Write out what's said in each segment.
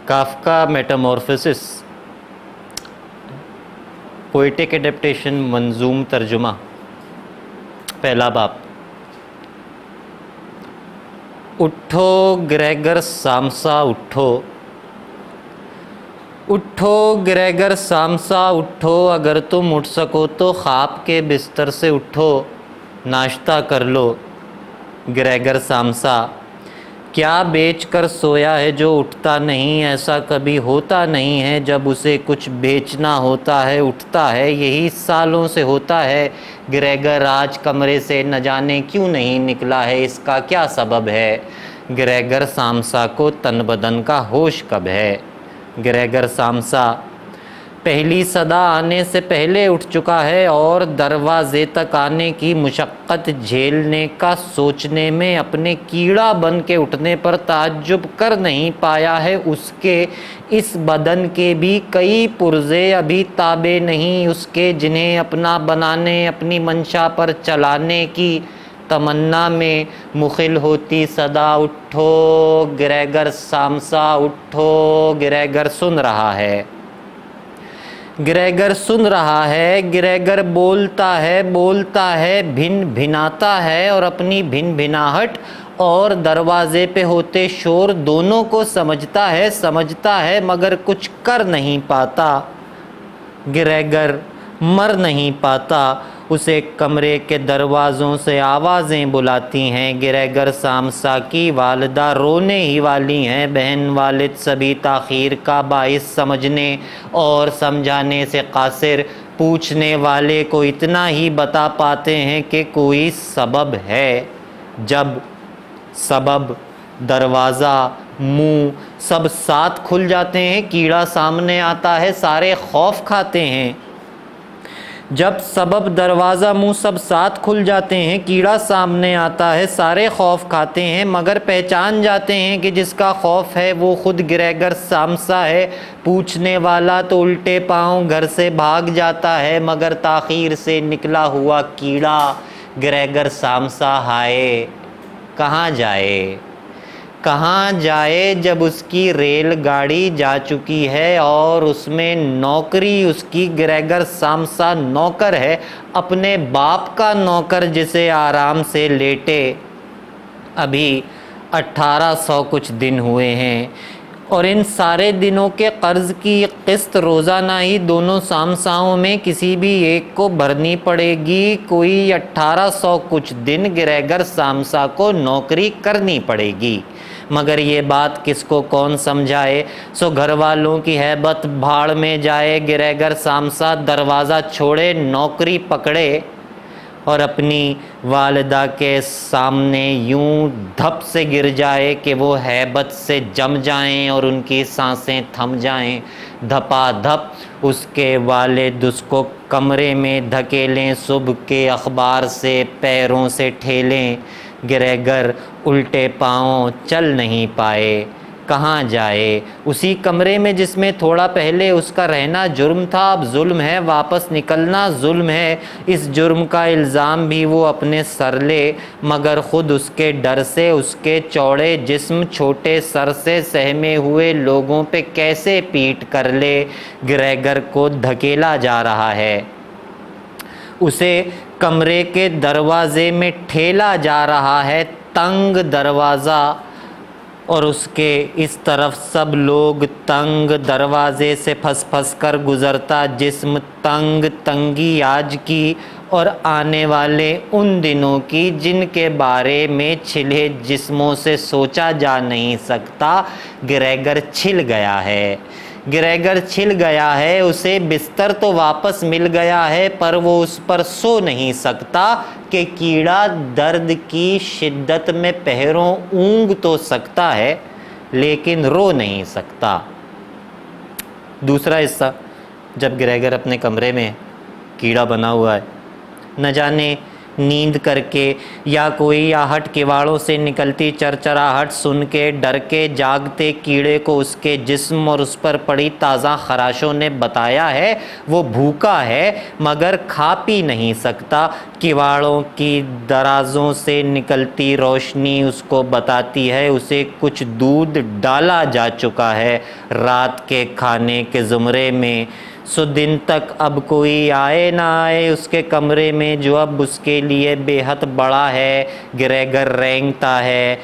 Kafka Metamorphosis, poetic adaptation, मंजूम तर्जुमा, पहला बाब। उठो ग्रेगर सामसा उठो, उठो ग्रेगर सामसा उठो, अगर तुम उठ सको तो ख्वाब के बिस्तर से उठो, नाश्ता कर लो। ग्रेगर सामसा, क्या बेच कर सोया है जो उठता नहीं, ऐसा कभी होता नहीं है जब उसे कुछ बेचना होता है उठता है, यही सालों से होता है। ग्रेगर आज कमरे से न जाने क्यों नहीं निकला है, इसका क्या सबब है। ग्रेगर सामसा को तन बदन का होश कब है। ग्रेगर सामसा, पहली सदा आने से पहले उठ चुका है और दरवाजे तक आने की मुशक्क़त झेलने का सोचने में अपने कीड़ा बन के उठने पर ताज्जुब कर नहीं पाया है। उसके इस बदन के भी कई पुर्जे अभी ताबे नहीं उसके, जिन्हें अपना बनाने अपनी मंशा पर चलाने की तमन्ना में मुखिल होती सदा। उठो ग्रेगर सामसा उठो। ग्रेगर सुन रहा है, ग्रेगर सुन रहा है। ग्रेगर बोलता है, भिन भिनाता है और अपनी भिन भिनाहट और दरवाजे पे होते शोर दोनों को समझता है मगर कुछ कर नहीं पाता। ग्रेगर मर नहीं पाता, उसे कमरे के दरवाज़ों से आवाज़ें बुलाती हैं। ग्रेगर सामसा की वालिदा रोने ही वाली हैं। बहन वालिद सभी ताख़ीर का बाइस समझने और समझाने से कासिर, पूछने वाले को इतना ही बता पाते हैं कि कोई सबब है। जब सबब, दरवाज़ा, मुंह सब साथ खुल जाते हैं, कीड़ा सामने आता है, सारे खौफ खाते हैं। जब सबब, दरवाज़ा, मुंह सब साथ खुल जाते हैं, कीड़ा सामने आता है, सारे खौफ खाते हैं, मगर पहचान जाते हैं कि जिसका खौफ है वो खुद ग्रेगर सामसा है। पूछने वाला तो उल्टे पांव घर से भाग जाता है, मगर ताख़ीर से निकला हुआ कीड़ा ग्रेगर सामसा हाय कहाँ जाए, कहाँ जाए जब उसकी रेलगाड़ी जा चुकी है और उसमें नौकरी उसकी। ग्रेगर सामसा नौकर है, अपने बाप का नौकर, जिसे आराम से लेटे अभी 1800 कुछ दिन हुए हैं और इन सारे दिनों के कर्ज की किस्त रोज़ाना ही दोनों सामसाओं में किसी भी एक को भरनी पड़ेगी। कोई 1800 कुछ दिन ग्रेगर सामसा को नौकरी करनी पड़ेगी, मगर ये बात किसको कौन समझाए। सो घर वालों की हैबत भाड़ में जाए। ग्रेगर सामसा दरवाज़ा छोड़े, नौकरी पकड़े और अपनी वालिदा के सामने यूं धप से गिर जाए कि वो हैबत से जम जाएं और उनकी सांसें थम जाएं। धपाधप उसके वालिद उसको कमरे में धकेलें, सुबह के अखबार से पैरों से ठेलें। ग्रेगर उल्टे पाँव चल नहीं पाए, कहाँ जाए। उसी कमरे में जिसमें थोड़ा पहले उसका रहना जुर्म था, अब जुल्म है, वापस निकलना जुल्म है। इस जुर्म का इल्ज़ाम भी वो अपने सर ले, मगर ख़ुद उसके डर से उसके चौड़े जिस्म छोटे सर से सहमे हुए लोगों पे कैसे पीट कर ले। ग्रेगर को धकेला जा रहा है, उसे कमरे के दरवाज़े में ठेला जा रहा है, तंग दरवाज़ा, और उसके इस तरफ सब लोग तंग दरवाज़े से फंस फंस कर गुज़रता जिस्म। तंग तंगी आज की और आने वाले उन दिनों की जिनके बारे में छिले जिस्मों से सोचा जा नहीं सकता। ग्रेगर छिल गया है, ग्रेगर छिल गया है। उसे बिस्तर तो वापस मिल गया है, पर वो उस पर सो नहीं सकता कि कीड़ा दर्द की शिद्दत में पहरों ऊँघ तो सकता है लेकिन रो नहीं सकता। दूसरा हिस्सा, जब ग्रेगर अपने कमरे में कीड़ा बना हुआ है, न जाने नींद करके या कोई आहट किवाड़ों से निकलती चरचराहट सुन के डर के जागते कीड़े को उसके जिस्म और उस पर पड़ी ताज़ा खराशों ने बताया है वो भूखा है मगर खा पी नहीं सकता। किवाड़ों की दराजों से निकलती रोशनी उसको बताती है उसे कुछ दूध डाला जा चुका है रात के खाने के ज़ुमरे में। सो दिन तक अब कोई आए ना आए उसके कमरे में जो अब उसके लिए बेहद बड़ा है। ग्रेगर रेंगता है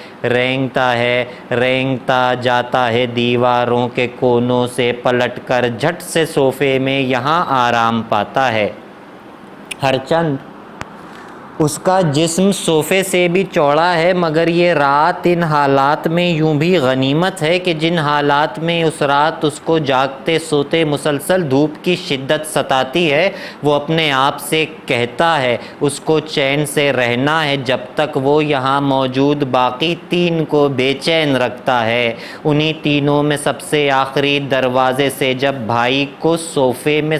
रेंगता जाता है दीवारों के कोनों से पलटकर झट से सोफे में यहाँ आराम पाता है। हरचंद उसका जिस्म सोफ़े से भी चौड़ा है मगर ये रात इन हालात में यूं भी गनीमत है कि जिन हालात में उस रात उसको जागते सोते मुसलसल धूप की शिद्दत सताती है वो अपने आप से कहता है उसको चैन से रहना है जब तक वो यहाँ मौजूद बाकी तीन को बेचैन रखता है। उन्हीं तीनों में सबसे आखिरी दरवाजे से जब भाई को सोफ़े में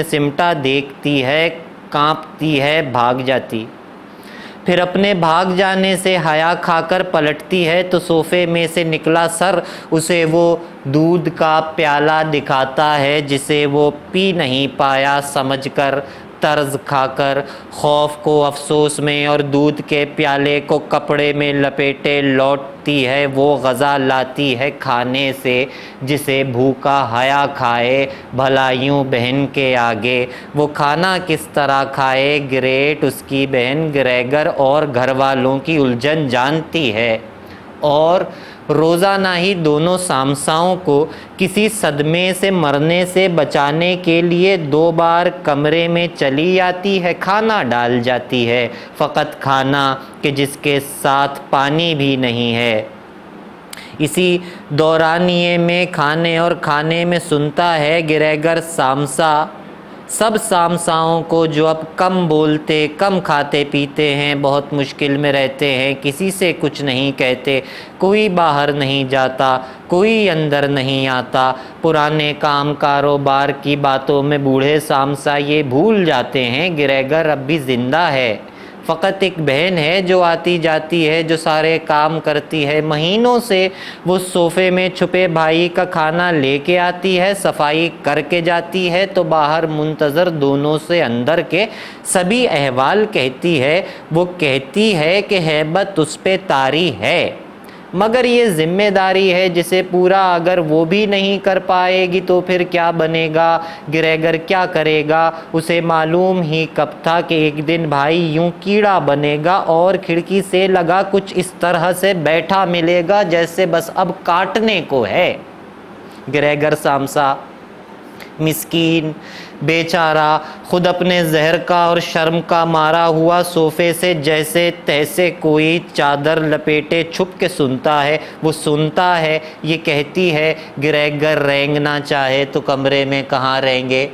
सिमटा देखती है कांपती है भाग जाती। फिर अपने भाग जाने से हया खाकर पलटती है तो सोफ़े में से निकला सर उसे वो दूध का प्याला दिखाता है जिसे वो पी नहीं पाया समझकर तर्ज खाकर खौफ को अफसोस में और दूध के प्याले को कपड़े में लपेटे लौटती है वो गज़ा लाती है खाने से जिसे भूखा हया खाए भला यूं बहन के आगे वो खाना किस तरह खाए ग्रेट उसकी बहन ग्रेगर और घर वालों की उलझन जानती है। और रोज़ाना ही दोनों सामसाओं को किसी सदमे से मरने से बचाने के लिए 2 बार कमरे में चली आती है खाना डाल जाती है फ़कत खाना कि जिसके साथ पानी भी नहीं है। इसी दौरानिए में खाने में सुनता है ग्रेगर सामसा सब सामसाओं को जो अब कम बोलते कम खाते पीते हैं बहुत मुश्किल में रहते हैं किसी से कुछ नहीं कहते कोई बाहर नहीं जाता कोई अंदर नहीं आता पुराने काम कारोबार की बातों में बूढ़े सामसा ये भूल जाते हैं ग्रेगर अब भी ज़िंदा है फ़कत एक बहन है जो आती जाती है जो सारे काम करती है। महीनों से वो सोफ़े में छुपे भाई का खाना लेके आती है सफाई करके जाती है तो बाहर मुंतज़र दोनों से अंदर के सभी अहवाल कहती है। वो कहती है कि हैबत उस पे तारी है मगर ये ज़िम्मेदारी है जिसे पूरा अगर वो भी नहीं कर पाएगी तो फिर क्या बनेगा ग्रेगर क्या करेगा। उसे मालूम ही कब था कि एक दिन भाई यूं कीड़ा बनेगा और खिड़की से लगा कुछ इस तरह से बैठा मिलेगा जैसे बस अब काटने को है। ग्रेगर सामसा मिस्कीन बेचारा खुद अपने जहर का और शर्म का मारा हुआ सोफ़े से जैसे तैसे कोई चादर लपेटे छुप के सुनता है। वो सुनता है ये कहती है ग्रेगर रेंगना चाहे तो कमरे में कहाँ रहेंगे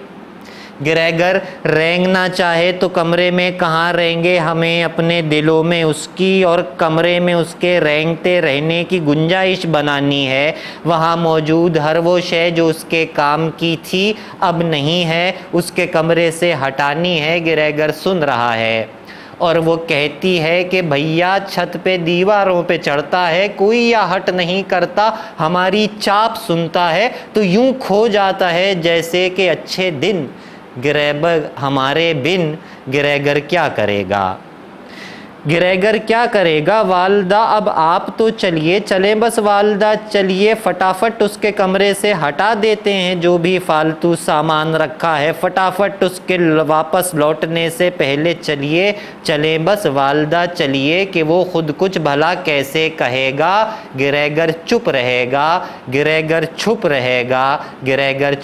ग्रेगर रेंगना चाहे तो कमरे में कहाँ रहेंगे हमें अपने दिलों में उसकी और कमरे में उसके रेंगते रहने की गुंजाइश बनानी है। वहाँ मौजूद हर वो शय जो उसके काम की थी अब नहीं है उसके कमरे से हटानी है। ग्रेगर सुन रहा है और वो कहती है कि भैया छत पे दीवारों पे चढ़ता है कोई आहट नहीं करता हमारी चाप सुनता है तो यूं खो जाता है जैसे कि अच्छे दिन ग्रेगर हमारे बिन ग्रेगर क्या करेगा ग्रेगर क्या करेगा। वालदा अब आप तो चले बस वालदा चलिए फटाफट उसके कमरे से हटा देते हैं जो भी फालतू सामान रखा है फटाफट उसके वापस लौटने से पहले चले बस वालदा चलिए कि वो खुद कुछ भला कैसे कहेगा। ग्रेगर चुप रहेगा ग्रेगर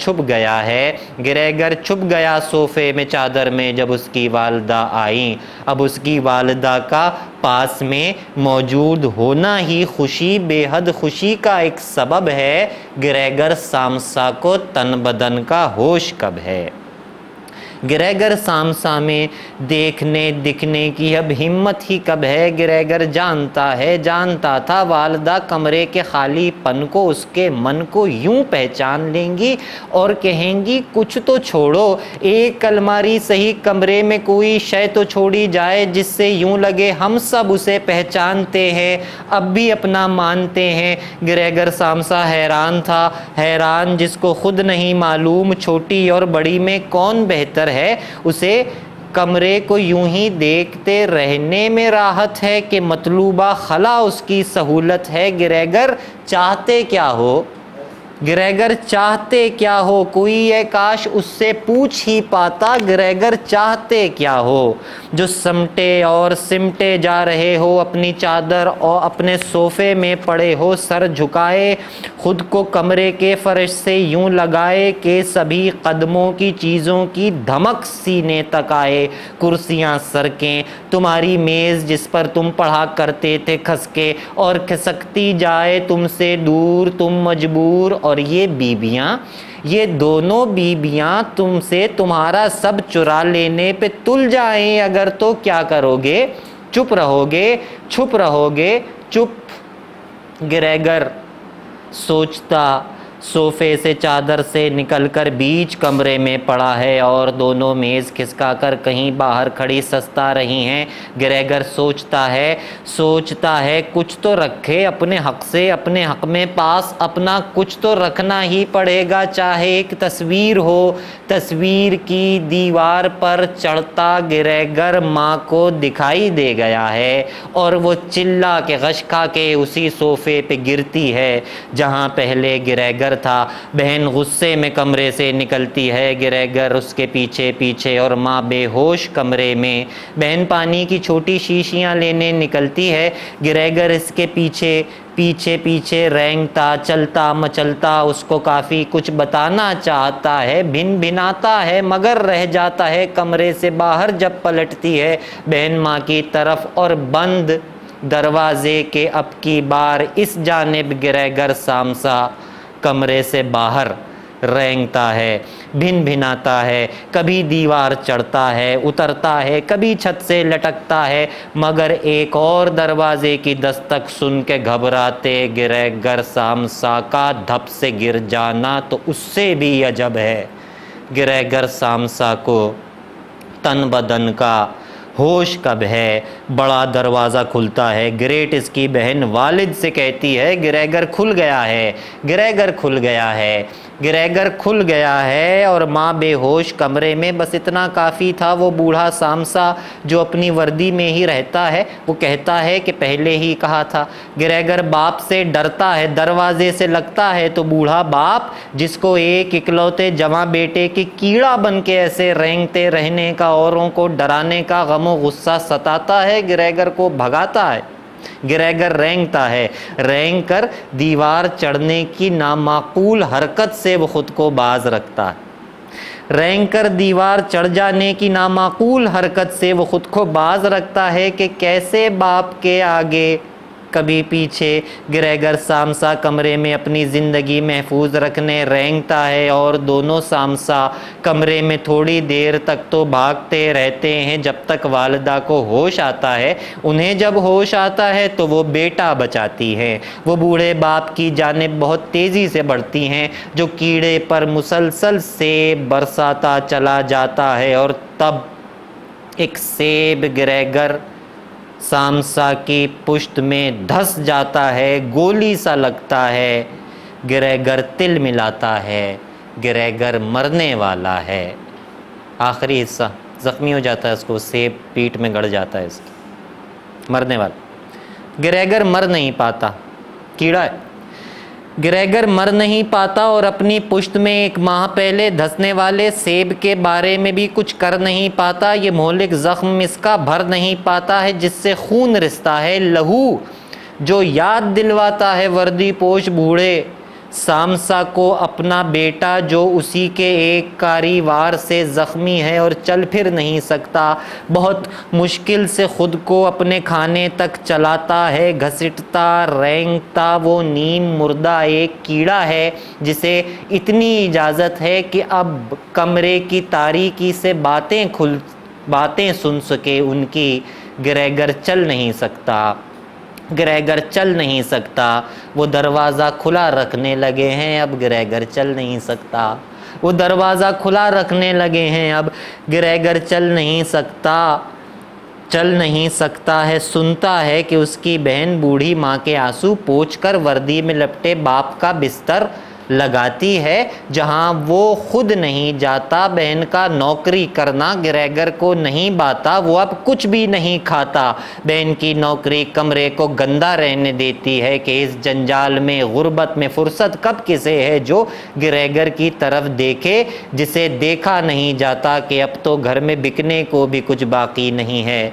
छुप गया है ग्रेगर छुप गया सोफ़े में चादर में जब उसकी वालदा आई। अब उसकी वालदा का पास में मौजूद होना ही खुशी बेहद खुशी का एक सबब है। ग्रेगर सामसा को तन बदन का होश कब है। ग्रेगर सामसा में देखने दिखने की अब हिम्मत ही कब है। ग्रेगर जानता था वालदा कमरे के खालीपन को, उसके मन को यूं पहचान लेंगी और कहेंगी कुछ तो छोड़ो, एक अलमारी सही कमरे में कोई शय तो छोड़ी जाए जिससे यूं लगे हम सब उसे पहचानते हैं, अब भी अपना मानते हैं। ग्रेगर सामसा हैरान था, हैरान जिसको खुद नहीं मालूम छोटी और बड़ी में कौन बेहतर है। उसे कमरे को यूं ही देखते रहने में राहत है कि मतलूबा खला उसकी सहूलत है। ग्रेगर चाहते क्या हो, ग्रेगर चाहते क्या हो, कोई ये काश उससे पूछ ही पाता। ग्रेगर चाहते क्या हो, जो समटे और सिमटे जा रहे हो अपनी चादर और अपने सोफे में पड़े हो सर झुकाए, खुद को कमरे के फर्श से यूं लगाए कि सभी कदमों की चीज़ों की धमक सीने तक आए। कुर्सियाँ सरकें, तुम्हारी मेज़ जिस पर तुम पढ़ा करते थे खसके और खिसकती जाए तुमसे दूर, तुम मजबूर। और ये बीबियाँ, ये दोनों बीबियाँ तुमसे तुम्हारा सब चुरा लेने पे तुल जाएं अगर, तो क्या करोगे? चुप रहोगे, छुप रहोगे, चुप। ग्रेगर सोचता सोफे से चादर से निकलकर बीच कमरे में पड़ा है और दोनों मेज़ खिसकाकर कहीं बाहर खड़ी सस्ता रही हैं। ग्रेगर सोचता है कुछ तो रखे अपने हक से, अपने हक में पास अपना कुछ तो रखना ही पड़ेगा, चाहे एक तस्वीर हो। तस्वीर की दीवार पर चढ़ता ग्रेगर माँ को दिखाई दे गया है और वो चिल्ला के गश खा के उसी सोफे पे गिरती है जहाँ पहले ग्रेगर था। बहन गुस्से में कमरे से निकलती है, ग्रेगर उसके पीछे पीछे और माँ बेहोश कमरे में। बहन पानी की छोटी शीशियाँ लेने निकलती है, ग्रेगर इसके पीछे पीछे पीछे रेंगता चलता मचलता उसको काफ़ी कुछ बताना चाहता है, भिन भिनाता है मगर रह जाता है कमरे से बाहर जब पलटती है बहन माँ की तरफ और बंद दरवाजे के अब की बार इस जानिब ग्रेगर सामसा कमरे से बाहर रेंगता है, भिन भिनाता है, कभी दीवार चढ़ता है उतरता है, कभी छत से लटकता है, मगर एक और दरवाजे की दस्तक सुन के घबराते ग्रेगर सामसा का धप से गिर जाना तो उससे भी अजब है। ग्रेगर सामसा को तन बदन का होश कब है। बड़ा दरवाज़ा खुलता है, ग्रेट इसकी बहन वालिद से कहती है ग्रेगर खुल गया है, ग्रेगर खुल गया है, ग्रेगर खुल गया है। और माँ बेहोश कमरे में, बस इतना काफ़ी था। वो बूढ़ा सामसा जो अपनी वर्दी में ही रहता है वो कहता है कि पहले ही कहा था। ग्रेगर बाप से डरता है, दरवाजे से लगता है तो बूढ़ा बाप जिसको एक इकलौते जवां बेटे की कीड़ा बन के ऐसे रेंगते रहने का, औरों को डराने का गमो गुस्सा सताता है, ग्रेगर को भगाता है। ग्रेगर रेंगता है, रेंग कर दीवार चढ़ने की नामाकूल हरकत से वो खुद को बाज रखता है। रेंग कर दीवार चढ़ जाने की नामाकूल हरकत से वो खुद को बाज रखता है कि कैसे बाप के आगे कभी पीछे ग्रेगर सामसा कमरे में अपनी ज़िंदगी महफूज रखने रेंगता है। और दोनों सामसा कमरे में थोड़ी देर तक तो भागते रहते हैं जब तक वालिदा को होश आता है। उन्हें जब होश आता है तो वो बेटा बचाती हैं। वो बूढ़े बाप की जानिब बहुत तेज़ी से बढ़ती हैं जो कीड़े पर मुसलसल सेब बरसाता चला जाता है। और तब एक सेब ग्रेगर सामसा की पुश्त में धस जाता है, गोली सा लगता है। ग्रेगर तिल मिलाता है, ग्रेगर मरने वाला है। आखिरी हिस्सा ज़ख्मी हो जाता है, उसको सेब पीठ में गड़ जाता है, इसकी मरने वाला। ग्रेगर मर नहीं पाता, कीड़ा है। ग्रेगर मर नहीं पाता और अपनी पुश्त में एक माह पहले धंसने वाले सेब के बारे में भी कुछ कर नहीं पाता। ये मोहलिक ज़ख्म इसका भर नहीं पाता है जिससे खून रिसता है, लहू जो याद दिलवाता है वर्दी पोश बूढ़े सामसा को अपना बेटा जो उसी के एक कारी वार से ज़ख्मी है और चल फिर नहीं सकता, बहुत मुश्किल से ख़ुद को अपने खाने तक चलाता है, घसीटता रेंगता वो नीम मुर्दा एक कीड़ा है जिसे इतनी इजाज़त है कि अब कमरे की तारीकी से बातें सुन सके उनकी। ग्रेगर चल नहीं सकता, ग्रेगर चल नहीं सकता, वो दरवाज़ा खुला रखने लगे हैं, अब ग्रेगर चल नहीं सकता, वो दरवाज़ा खुला रखने लगे हैं, अब ग्रेगर चल नहीं सकता, चल नहीं सकता है। सुनता है कि उसकी बहन बूढ़ी माँ के आंसू पोंछकर वर्दी में लपटे बाप का बिस्तर लगाती है, जहां वो खुद नहीं जाता। बहन का नौकरी करना ग्रेगर को नहीं बाता, वो अब कुछ भी नहीं खाता। बहन की नौकरी कमरे को गंदा रहने देती है कि इस जंजाल में गुर्बत में फुर्सत कब किसे है जो ग्रेगर की तरफ देखे, जिसे देखा नहीं जाता कि अब तो घर में बिकने को भी कुछ बाकी नहीं है।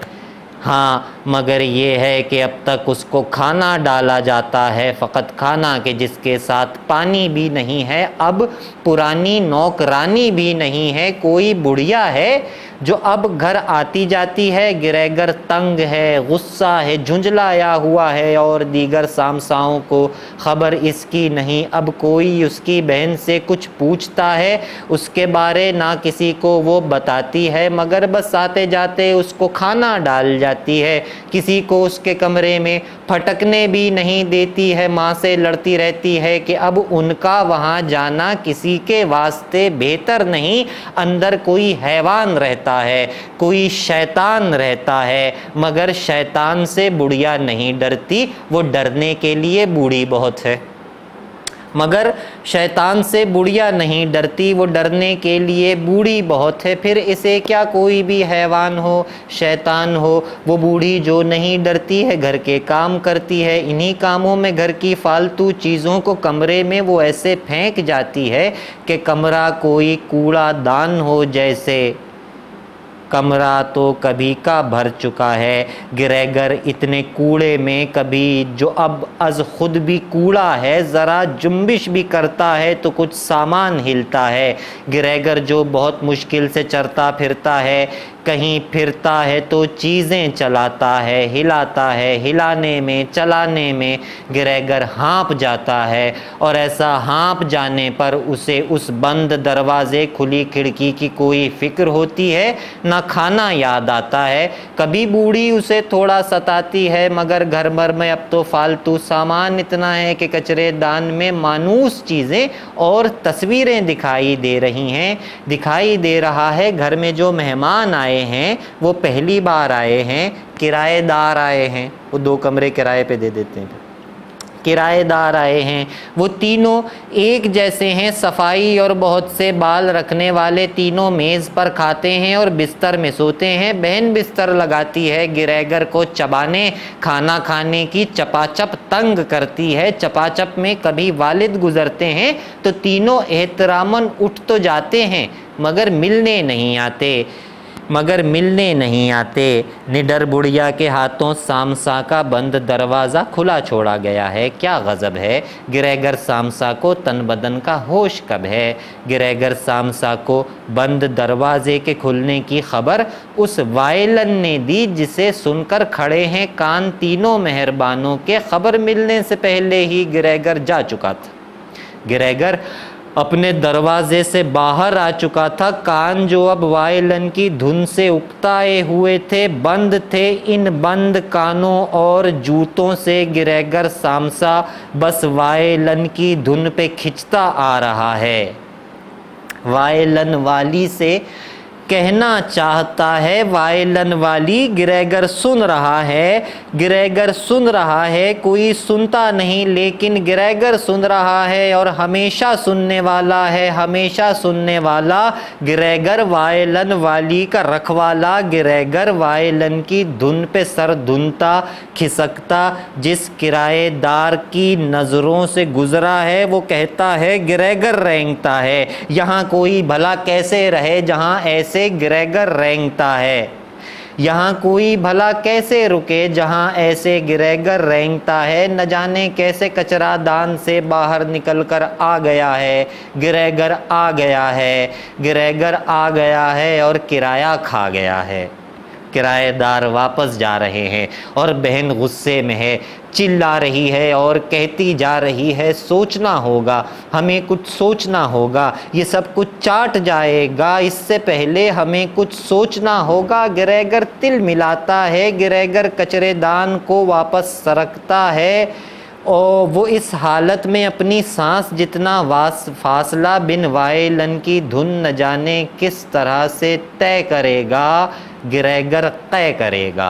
हाँ, मगर ये है कि अब तक उसको खाना डाला जाता है, फ़कत खाना के जिसके साथ पानी भी नहीं है। अब पुरानी नौकरानी भी नहीं है, कोई बुढ़िया है जो अब घर आती जाती है। ग्रेगर तंग है, गुस्सा है, झुंझलाया हुआ है और दीगर सामसाओं को ख़बर इसकी नहीं। अब कोई उसकी बहन से कुछ पूछता है, उसके बारे ना किसी को वो बताती है, मगर बस आते जाते उसको खाना डाल जाती है। किसी को उसके कमरे में फटकने भी नहीं देती है। माँ से लड़ती रहती है कि अब उनका वहाँ जाना किसी के वास्ते बेहतर नहीं। अंदर कोई हैवान रहता है, कोई शैतान रहता है, मगर शैतान से बुढ़िया नहीं डरती, वो डरने के लिए बूढ़ी बहुत है। मगर शैतान से बुढ़िया नहीं डरती, वो डरने के लिए बूढ़ी बहुत है। फिर इसे क्या कोई भी हैवान हो, शैतान हो, वो बूढ़ी जो नहीं डरती है घर के काम करती है। इन्हीं कामों में घर की फालतू चीज़ों को कमरे में वो ऐसे फेंक जाती है कि कमरा कोई कूड़ा दान हो जैसे। कमरा तो कभी का भर चुका है। ग्रेगर इतने कूड़े में कभी जो अब अज खुद भी कूड़ा है, ज़रा जुम्बिश भी करता है तो कुछ सामान हिलता है। ग्रेगर जो बहुत मुश्किल से चलता फिरता है, कहीं फिरता है तो चीज़ें चलाता है, हिलाता है, हिलाने में चलाने में ग्रेगर हाँप जाता है। और ऐसा हाँप जाने पर उसे उस बंद दरवाज़े खुली खिड़की की कोई फ़िक्र होती है, ना खाना याद आता है। कभी बूढ़ी उसे थोड़ा सताती है, मगर घर भर में अब तो फालतू सामान इतना है कि कचरे दान में मानूस चीज़ें और तस्वीरें दिखाई दे रही हैं। दिखाई दे रहा है घर में जो मेहमान आए हैं वो पहली बार आए हैं, किराएदार आए हैं, वो 2 कमरे किराए पे दे देते हैं। किराएदार आए हैं, वो तीनों एक जैसे हैं, सफाई और बहुत से बाल रखने वाले। तीनों मेज़ पर खाते हैं और बिस्तर में सोते हैं। बहन बिस्तर लगाती है, ग्रेगर को चबाने खाना खाने की चपाचप तंग करती है। चपाचप में कभी वालिद गुजरते हैं तो तीनों एहतरामन उठ तो जाते हैं, मगर मिलने नहीं आते। निडर बुढ़िया के हाथों सामसा का बंद दरवाज़ा खुला छोड़ा गया है। क्या गज़ब है! ग्रेगर सामसा को तन बदन का होश कब है? ग्रेगर सामसा को बंद दरवाज़े के खुलने की खबर उस वायलन ने दी जिसे सुनकर खड़े हैं कान तीनों मेहरबानों के। खबर मिलने से पहले ही ग्रेगर जा चुका था। ग्रेगर अपने दरवाजे से बाहर आ चुका था। कान जो अब वायलन की धुन से उकताए हुए थे, बंद थे। इन बंद कानों और जूतों से ग्रेगर सामसा बस वायलन की धुन पे खिंचता आ रहा है। वायलन वाली से कहना चाहता है, वायलन वाली। ग्रेगर सुन रहा है, ग्रेगर सुन रहा है, कोई सुनता नहीं, लेकिन ग्रेगर सुन रहा है और हमेशा सुनने वाला है, हमेशा सुनने वाला। ग्रेगर वायलन वाली का रखवाला। ग्रेगर वायलन की धुन पे सर धुनता खिसकता जिस किराएदार की नज़रों से गुजरा है वो कहता है ग्रेगर रेंगता है। यहाँ कोई भला कैसे रहे जहाँ ऐसे ग्रेगर रेंगता है। यहाँ कोई भला कैसे रुके जहाँ ऐसे गिरहगर रेंगता है, न जाने कैसे कचरा दान से बाहर निकल कर आ गया है। गिरहगर आ गया है, गिरहगर आ गया है और किराया खा गया है। किराएदार वापस जा रहे हैं और बहन गुस्से में है, चिल्ला रही है और कहती जा रही है, सोचना होगा, हमें कुछ सोचना होगा, ये सब कुछ चाट जाएगा, इससे पहले हमें कुछ सोचना होगा। गिरहगर तिल मिलाता है, गिरहगर कचरेदान को वापस सरकता है और वो इस हालत में अपनी सांस जितना फासला बिन वायलन की धुन न जाने किस तरह से तय करेगा, गिरहगर तय करेगा।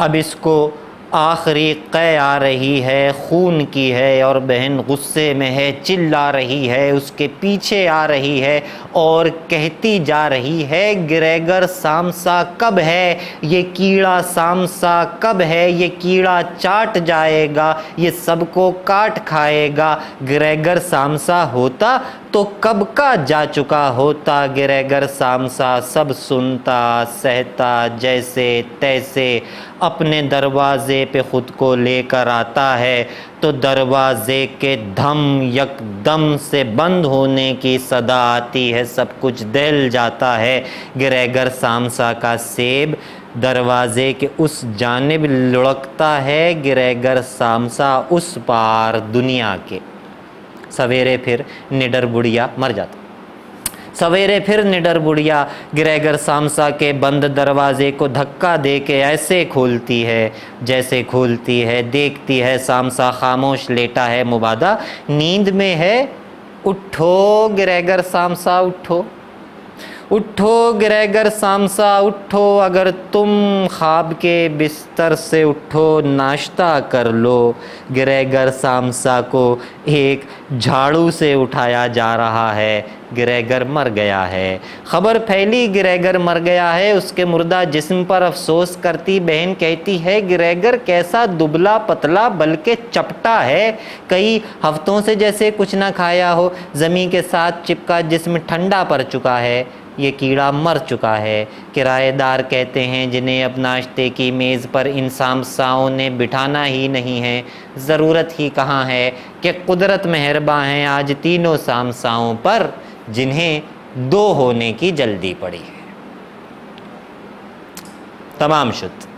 अब इसको आखिरी क़य आ रही है, खून की है और बहन गुस्से में है, चिल्ला रही है, उसके पीछे आ रही है और कहती जा रही है, गिरहगर सामसा कब है, ये कीड़ा सामसा कब है, ये कीड़ा चाट जाएगा, ये सबको काट खाएगा। गिरहगर सामसा होता तो कब का जा चुका होता। गिरहगर सामसा सब सुनता सहता जैसे तैसे अपने दरवाजे पे खुद को लेकर आता है तो दरवाजे के धम यकदम से बंद होने की सदा आती है, सब कुछ दहल जाता है। गिरहगर सामसा का सेब दरवाजे के उस जानिब लुढ़कता है, गिरहगर सामसा उस पार दुनिया के। सवेरे फिर निडर बुढ़िया मर जाता। सवेरे फिर निडर बुढ़िया गिरहगर सामसा के बंद दरवाजे को धक्का दे के ऐसे खोलती है जैसे खोलती है। देखती है सामसा खामोश लेटा है, मुबादा नींद में है। उठो गिरहगर सामसा उठो, उठो गिरहगर सामसा उठो, अगर तुम ख्वाब के बिस्तर से उठो नाश्ता कर लो। गिरहगर सामसा को एक झाड़ू से उठाया जा रहा है, गिरहगर मर गया है। खबर फैली गिरहगर मर गया है, उसके मुर्दा जिस्म पर अफसोस करती बहन कहती है, गिरहगर कैसा दुबला पतला बल्कि चपटा है, कई हफ्तों से जैसे कुछ ना खाया हो, ज़मीन के साथ चिपका जिस्म ठंडा पड़ चुका है, ये कीड़ा मर चुका है। किराएदार कहते हैं, जिन्हें अब नाश्ते की मेज़ पर इन सामसाओं ने बिठाना ही नहीं है, ज़रूरत ही कहाँ है कि कुदरत मेहरबान है आज तीनों सामसाओं पर, जिन्हें दो होने की जल्दी पड़ी है। तमाम शुद्ध।